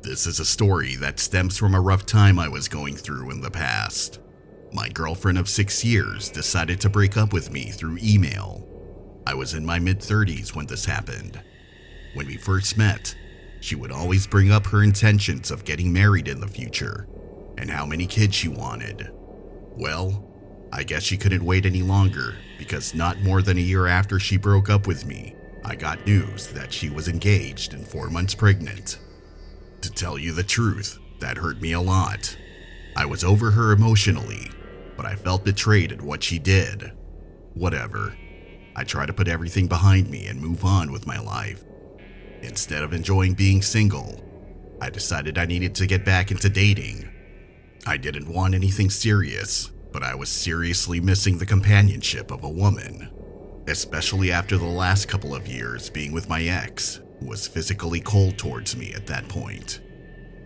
This is a story that stems from a rough time I was going through in the past. My girlfriend of 6 years decided to break up with me through email. I was in my mid-30s when this happened. When we first met, she would always bring up her intentions of getting married in the future and how many kids she wanted. Well, I guess she couldn't wait any longer because not more than a year after she broke up with me, I got news that she was engaged and 4 months pregnant. To tell you the truth, that hurt me a lot. I was over her emotionally, but I felt betrayed at what she did. Whatever. I try to put everything behind me and move on with my life. Instead of enjoying being single, I decided I needed to get back into dating. I didn't want anything serious, but I was seriously missing the companionship of a woman, especially after the last couple of years being with my ex, who was physically cold towards me at that point.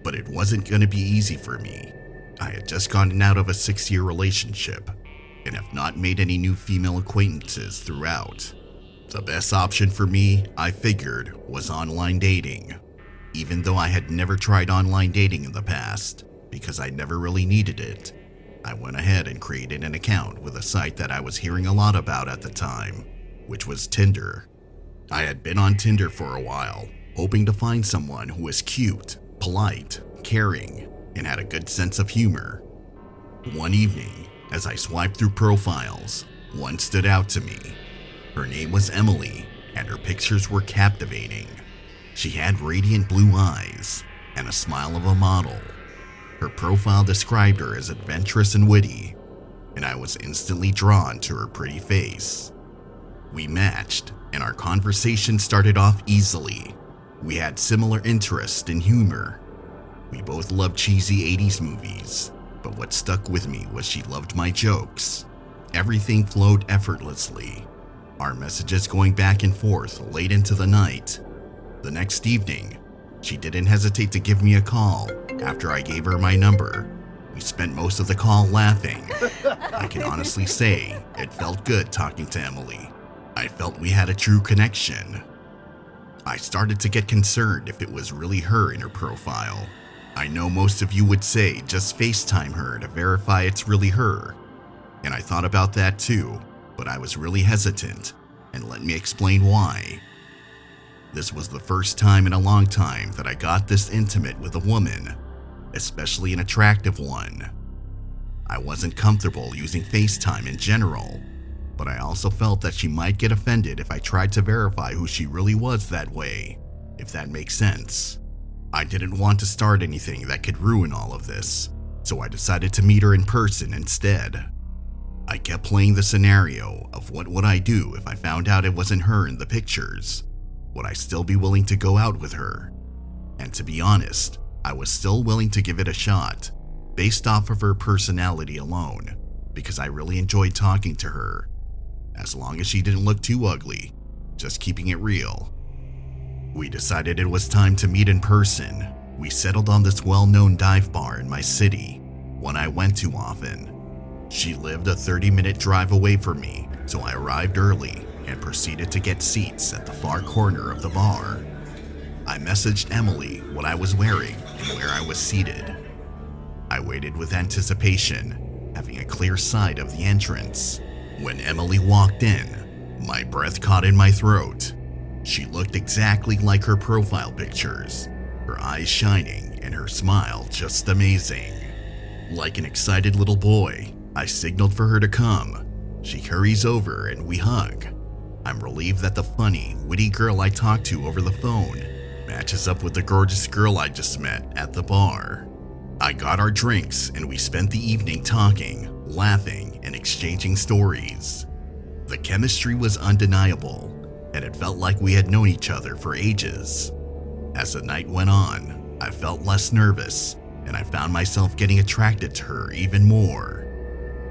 But it wasn't going to be easy for me. I had just gotten out of a 6-year relationship and have not made any new female acquaintances throughout. The best option for me, I figured, was online dating. Even though I had never tried online dating in the past, because I never really needed it, I went ahead and created an account with a site that I was hearing a lot about at the time, which was Tinder. I had been on Tinder for a while, hoping to find someone who was cute, polite, caring, and had a good sense of humor. One evening, as I swiped through profiles, one stood out to me. Her name was Emily, and her pictures were captivating. She had radiant blue eyes and a smile of a model. Her profile described her as adventurous and witty, and I was instantly drawn to her pretty face. We matched, and our conversation started off easily. We had similar interests in humor. We both loved cheesy 80s movies, but what stuck with me was she loved my jokes. Everything flowed effortlessly, our messages going back and forth late into the night. The next evening, she didn't hesitate to give me a call after I gave her my number. We spent most of the call laughing. I can honestly say it felt good talking to Emily. I felt we had a true connection. I started to get concerned if it was really her in her profile. I know most of you would say just FaceTime her to verify it's really her. And I thought about that too, but I was really hesitant, and let me explain why. This was the first time in a long time that I got this intimate with a woman, especially an attractive one. I wasn't comfortable using FaceTime in general, but I also felt that she might get offended if I tried to verify who she really was that way, if that makes sense. I didn't want to start anything that could ruin all of this, so I decided to meet her in person instead. I kept playing the scenario of what would I do if I found out it wasn't her in the pictures. Would I still be willing to go out with her? And to be honest, I was still willing to give it a shot, based off of her personality alone, because I really enjoyed talking to her. As long as she didn't look too ugly, just keeping it real. We decided it was time to meet in person. We settled on this well-known dive bar in my city, one I went to often. She lived a 30-minute drive away from me, so I arrived early and proceeded to get seats at the far corner of the bar. I messaged Emily what I was wearing and where I was seated. I waited with anticipation, having a clear sight of the entrance. When Emily walked in, my breath caught in my throat. She looked exactly like her profile pictures, her eyes shining and her smile just amazing. Like an excited little boy, I signaled for her to come. She hurries over and we hug. I'm relieved that the funny, witty girl I talked to over the phone matches up with the gorgeous girl I just met at the bar. I got our drinks and we spent the evening talking, laughing, and exchanging stories. The chemistry was undeniable, and it felt like we had known each other for ages. As the night went on, I felt less nervous, and I found myself getting attracted to her even more.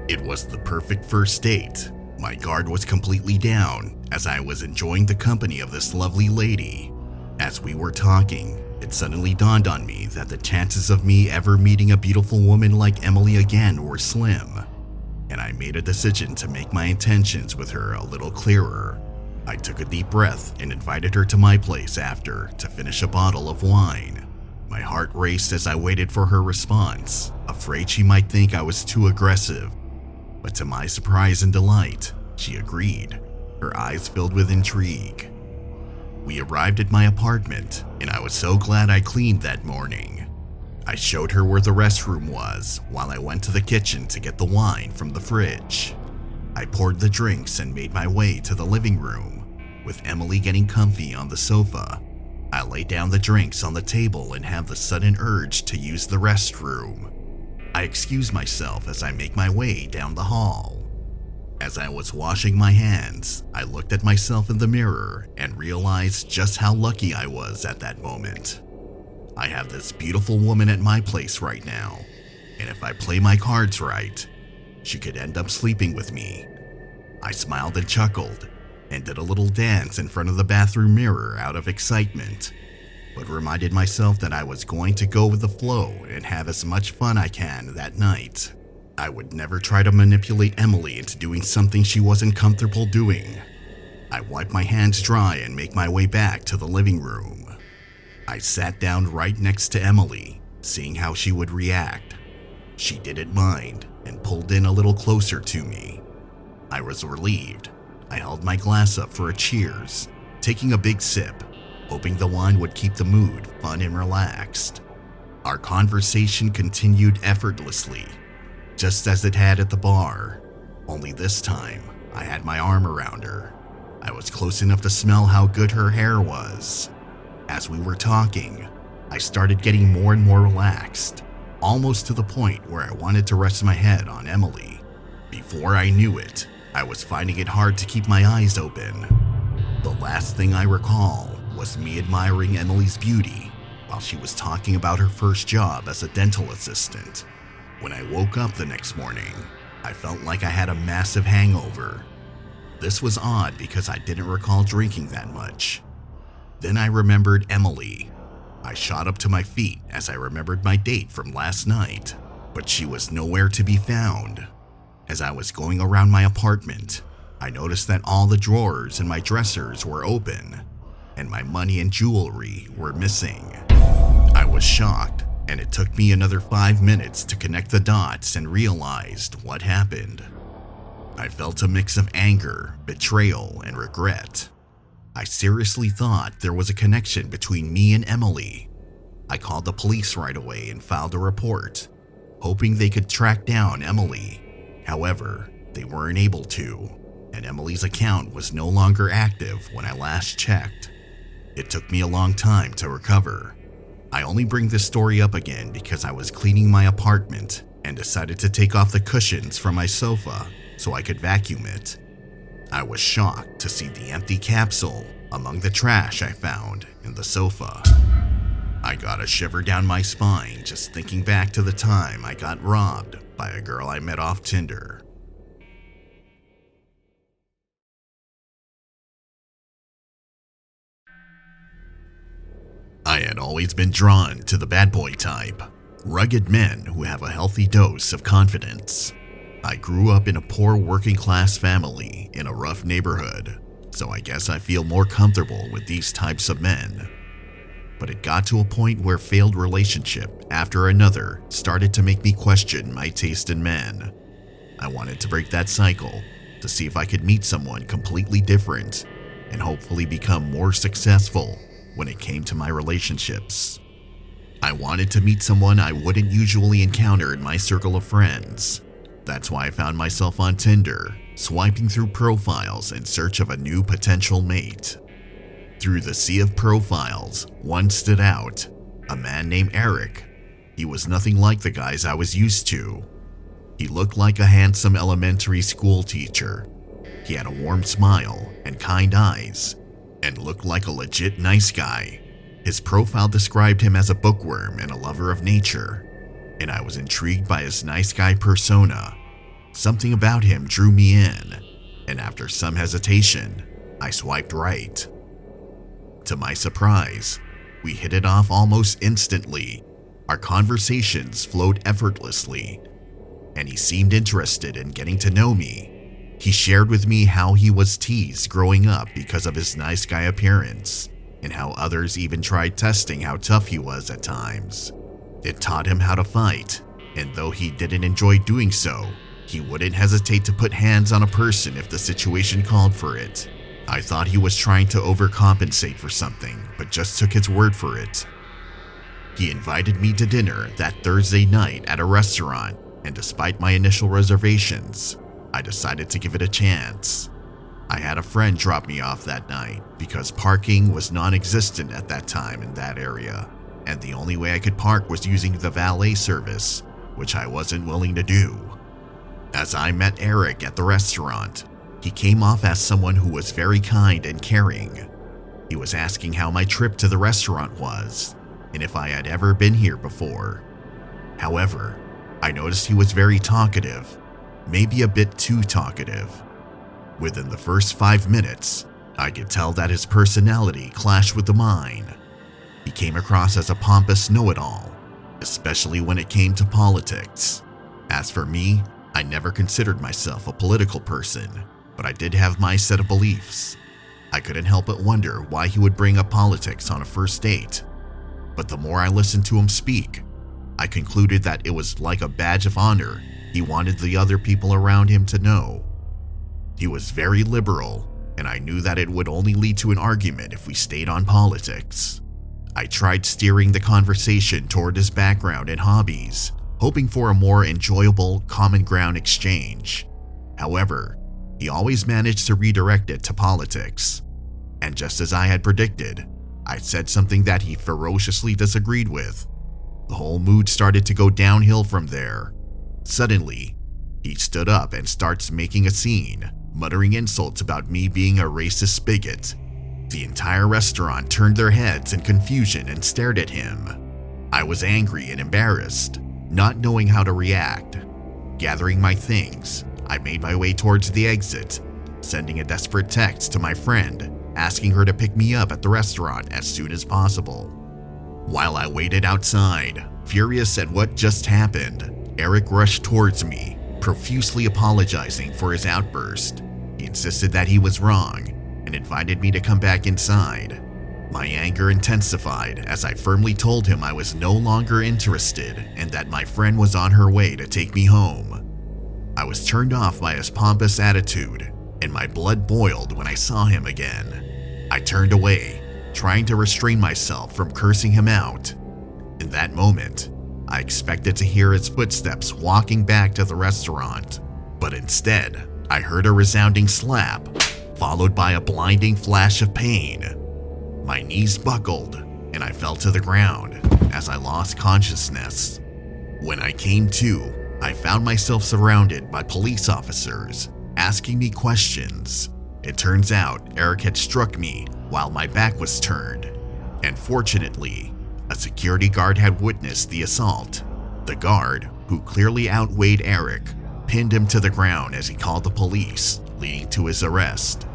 It was the perfect first date. My guard was completely down as I was enjoying the company of this lovely lady. As we were talking, it suddenly dawned on me that the chances of me ever meeting a beautiful woman like Emily again were slim, and I made a decision to make my intentions with her a little clearer. I took a deep breath and invited her to my place after to finish a bottle of wine. My heart raced as I waited for her response, afraid she might think I was too aggressive. But to my surprise and delight, she agreed, her eyes filled with intrigue. We arrived at my apartment, and I was so glad I cleaned that morning. I showed her where the restroom was while I went to the kitchen to get the wine from the fridge. I poured the drinks and made my way to the living room, with Emily getting comfy on the sofa. I laid down the drinks on the table and have the sudden urge to use the restroom. I excuse myself as I make my way down the hall. As I was washing my hands, I looked at myself in the mirror and realized just how lucky I was at that moment. I have this beautiful woman at my place right now, and if I play my cards right, she could end up sleeping with me. I smiled and chuckled and did a little dance in front of the bathroom mirror out of excitement, but reminded myself that I was going to go with the flow and have as much fun I can that night. I would never try to manipulate Emily into doing something she wasn't comfortable doing. I wiped my hands dry and make my way back to the living room. I sat down right next to Emily, seeing how she would react. She didn't mind and pulled in a little closer to me. I was relieved. I held my glass up for a cheers, taking a big sip, hoping the wine would keep the mood fun and relaxed. Our conversation continued effortlessly, just as it had at the bar, only this time I had my arm around her. I was close enough to smell how good her hair was. As we were talking, I started getting more and more relaxed, almost to the point where I wanted to rest my head on Emily. Before I knew it, I was finding it hard to keep my eyes open. The last thing I recall was me admiring Emily's beauty while she was talking about her first job as a dental assistant. When I woke up the next morning, I felt like I had a massive hangover. This was odd because I didn't recall drinking that much. Then I remembered Emily. I shot up to my feet as I remembered my date from last night, but she was nowhere to be found. As I was going around my apartment, I noticed that all the drawers in my dressers were open, and my money and jewelry were missing. I was shocked, and it took me another 5 minutes to connect the dots and realized what happened. I felt a mix of anger, betrayal, and regret. I seriously thought there was a connection between me and Emily. I called the police right away and filed a report, hoping they could track down Emily. However, they weren't able to, and Emily's account was no longer active when I last checked. It took me a long time to recover. I only bring this story up again because I was cleaning my apartment and decided to take off the cushions from my sofa so I could vacuum it. I was shocked to see the empty capsule among the trash I found in the sofa. I got a shiver down my spine just thinking back to the time I got robbed by a girl I met off Tinder. I had always been drawn to the bad boy type, rugged men who have a healthy dose of confidence. I grew up in a poor working class family in a rough neighborhood, so I guess I feel more comfortable with these types of men. But it got to a point where failed relationship after another started to make me question my taste in men. I wanted to break that cycle to see if I could meet someone completely different and hopefully become more successful when it came to my relationships. I wanted to meet someone I wouldn't usually encounter in my circle of friends. That's why I found myself on Tinder, swiping through profiles in search of a new potential mate. Through the sea of profiles, one stood out, a man named Eric. He was nothing like the guys I was used to. He looked like a handsome elementary school teacher. He had a warm smile and kind eyes, and looked like a legit nice guy. His profile described him as a bookworm and a lover of nature, and I was intrigued by his nice guy persona. Something about him drew me in, and after some hesitation, I swiped right. To my surprise, we hit it off almost instantly. Our conversations flowed effortlessly, and he seemed interested in getting to know me. He shared with me how he was teased growing up because of his nice guy appearance, and how others even tried testing how tough he was at times. It taught him how to fight, and though he didn't enjoy doing so, he wouldn't hesitate to put hands on a person if the situation called for it. I thought he was trying to overcompensate for something, but just took his word for it. He invited me to dinner that Thursday night at a restaurant, and despite my initial reservations, I decided to give it a chance. I had a friend drop me off that night because parking was non-existent at that time in that area, and the only way I could park was using the valet service, which I wasn't willing to do. As I met Eric at the restaurant, he came off as someone who was very kind and caring. He was asking how my trip to the restaurant was, and if I had ever been here before. However, I noticed he was very talkative, maybe a bit too talkative. Within the first 5 minutes, I could tell that his personality clashed with mine. He came across as a pompous know-it-all, especially when it came to politics. As for me, I never considered myself a political person, but I did have my set of beliefs. I couldn't help but wonder why he would bring up politics on a first date. But the more I listened to him speak, I concluded that it was like a badge of honor he wanted the other people around him to know. He was very liberal, and I knew that it would only lead to an argument if we stayed on politics. I tried steering the conversation toward his background and hobbies, hoping for a more enjoyable, common ground exchange. However, he always managed to redirect it to politics. And just as I had predicted, I said something that he ferociously disagreed with. The whole mood started to go downhill from there. Suddenly, he stood up and starts making a scene, muttering insults about me being a racist bigot. The entire restaurant turned their heads in confusion and stared at him. I was angry and embarrassed, not knowing how to react. Gathering my things, I made my way towards the exit, sending a desperate text to my friend, asking her to pick me up at the restaurant as soon as possible. While I waited outside, furious at what just happened, Eric rushed towards me, profusely apologizing for his outburst. He insisted that he was wrong and invited me to come back inside. My anger intensified as I firmly told him I was no longer interested and that my friend was on her way to take me home. I was turned off by his pompous attitude, and my blood boiled when I saw him again. I turned away, trying to restrain myself from cursing him out. In that moment, I expected to hear his footsteps walking back to the restaurant, but instead, I heard a resounding slap, followed by a blinding flash of pain. My knees buckled, and I fell to the ground as I lost consciousness. When I came to, I found myself surrounded by police officers, asking me questions. It turns out Eric had struck me while my back was turned, and fortunately, a security guard had witnessed the assault. The guard, who clearly outweighed Eric, pinned him to the ground as he called the police, leading to his arrest.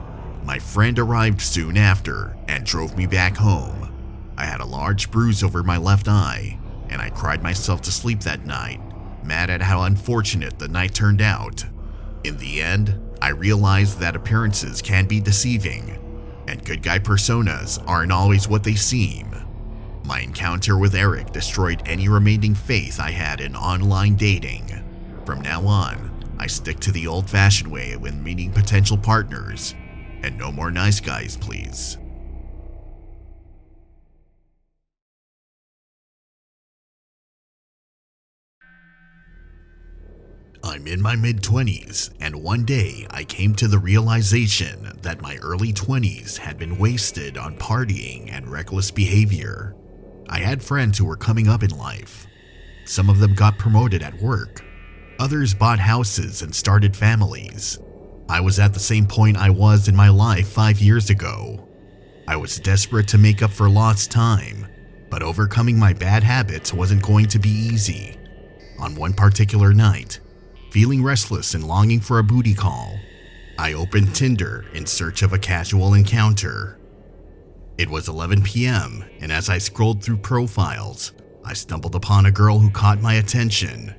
My friend arrived soon after and drove me back home. I had a large bruise over my left eye, and I cried myself to sleep that night, mad at how unfortunate the night turned out. In the end, I realized that appearances can be deceiving, and good guy personas aren't always what they seem. My encounter with Eric destroyed any remaining faith I had in online dating. From now on, I stick to the old-fashioned way when meeting potential partners, and no more nice guys, please. I'm in my mid-20s, and one day I came to the realization that my early 20s had been wasted on partying and reckless behavior. I had friends who were coming up in life. Some of them got promoted at work. Others bought houses and started families. I was at the same point I was in my life 5 years ago. I was desperate to make up for lost time, but overcoming my bad habits wasn't going to be easy. On one particular night, feeling restless and longing for a booty call, I opened Tinder in search of a casual encounter. It was 11 p.m., and as I scrolled through profiles, I stumbled upon a girl who caught my attention.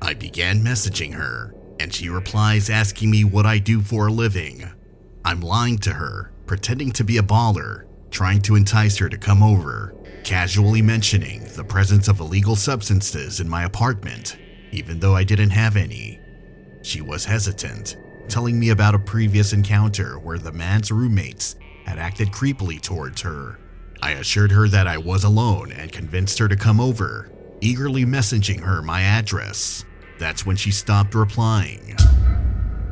I began messaging her, and she replies asking me what I do for a living. I'm lying to her, pretending to be a baller, trying to entice her to come over, casually mentioning the presence of illegal substances in my apartment, even though I didn't have any. She was hesitant, telling me about a previous encounter where the man's roommates had acted creepily towards her. I assured her that I was alone and convinced her to come over, eagerly messaging her my address. That's when she stopped replying.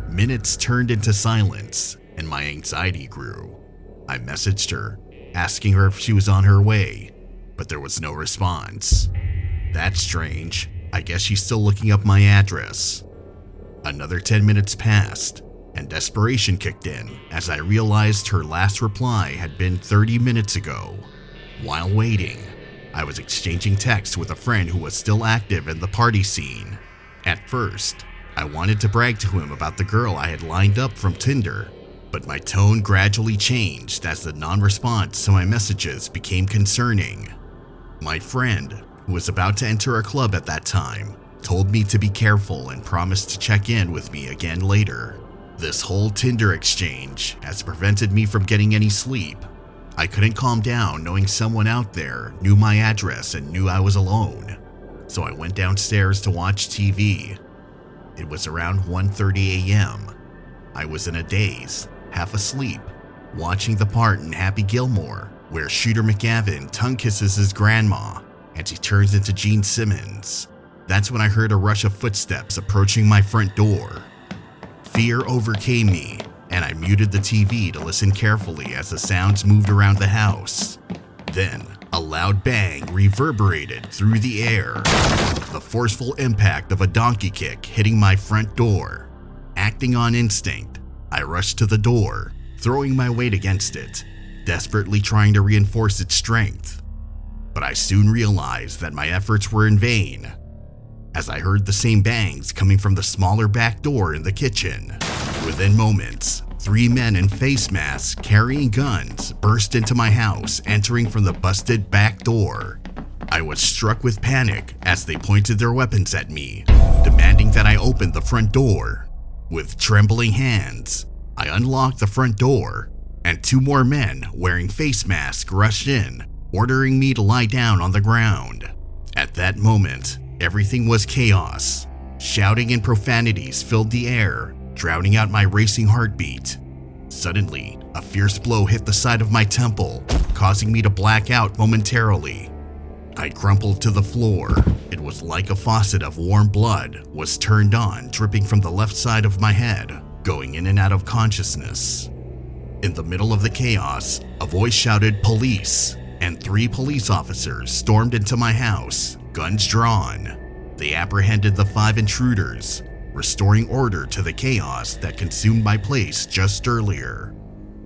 Minutes turned into silence, and my anxiety grew. I messaged her, asking her if she was on her way, but there was no response. That's strange. I guess she's still looking up my address. Another 10 minutes passed, and desperation kicked in as I realized her last reply had been 30 minutes ago. While waiting, I was exchanging texts with a friend who was still active in the party scene. At first, I wanted to brag to him about the girl I had lined up from Tinder, but my tone gradually changed as the non-response to my messages became concerning. My friend, who was about to enter a club at that time, told me to be careful and promised to check in with me again later. This whole Tinder exchange has prevented me from getting any sleep. I couldn't calm down knowing someone out there knew my address and knew I was alone, so I went downstairs to watch TV. It was around 1:30 a.m. I was in a daze, half asleep, watching the part in Happy Gilmore where Shooter McGavin tongue kisses his grandma and she turns into Gene Simmons. That's when I heard a rush of footsteps approaching my front door. Fear overcame me, and I muted the TV to listen carefully as the sounds moved around the house. Then, a loud bang reverberated through the air, the forceful impact of a donkey kick hitting my front door. Acting on instinct, I rushed to the door, throwing my weight against it, desperately trying to reinforce its strength. But I soon realized that my efforts were in vain, as I heard the same bangs coming from the smaller back door in the kitchen. Within moments, 3 men in face masks carrying guns burst into my house, entering from the busted back door. I was struck with panic as they pointed their weapons at me, demanding that I open the front door. With trembling hands, I unlocked the front door, and 2 more men wearing face masks rushed in, ordering me to lie down on the ground. At that moment, everything was chaos. Shouting and profanities filled the air, drowning out my racing heartbeat. Suddenly, a fierce blow hit the side of my temple, causing me to black out momentarily. I crumpled to the floor. It was like a faucet of warm blood was turned on, dripping from the left side of my head, going in and out of consciousness. In the middle of the chaos, a voice shouted "Police!" and 3 police officers stormed into my house, guns drawn. They apprehended the 5 intruders, restoring order to the chaos that consumed my place just earlier.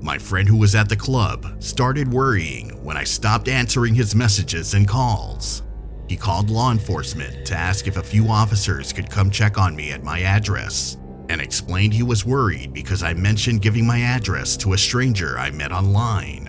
My friend who was at the club started worrying when I stopped answering his messages and calls. He called law enforcement to ask if a few officers could come check on me at my address, and explained he was worried because I mentioned giving my address to a stranger I met online.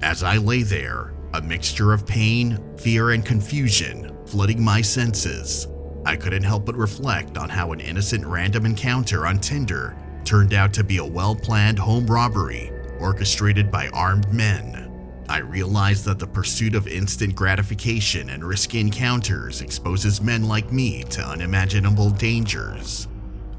As I lay there, a mixture of pain, fear, and confusion flooding my senses, I couldn't help but reflect on how an innocent random encounter on Tinder turned out to be a well-planned home robbery orchestrated by armed men. I realized that the pursuit of instant gratification and risky encounters exposes men like me to unimaginable dangers.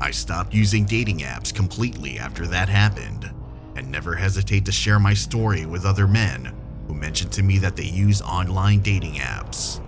I stopped using dating apps completely after that happened, and never hesitate to share my story with other men who mention to me that they use online dating apps.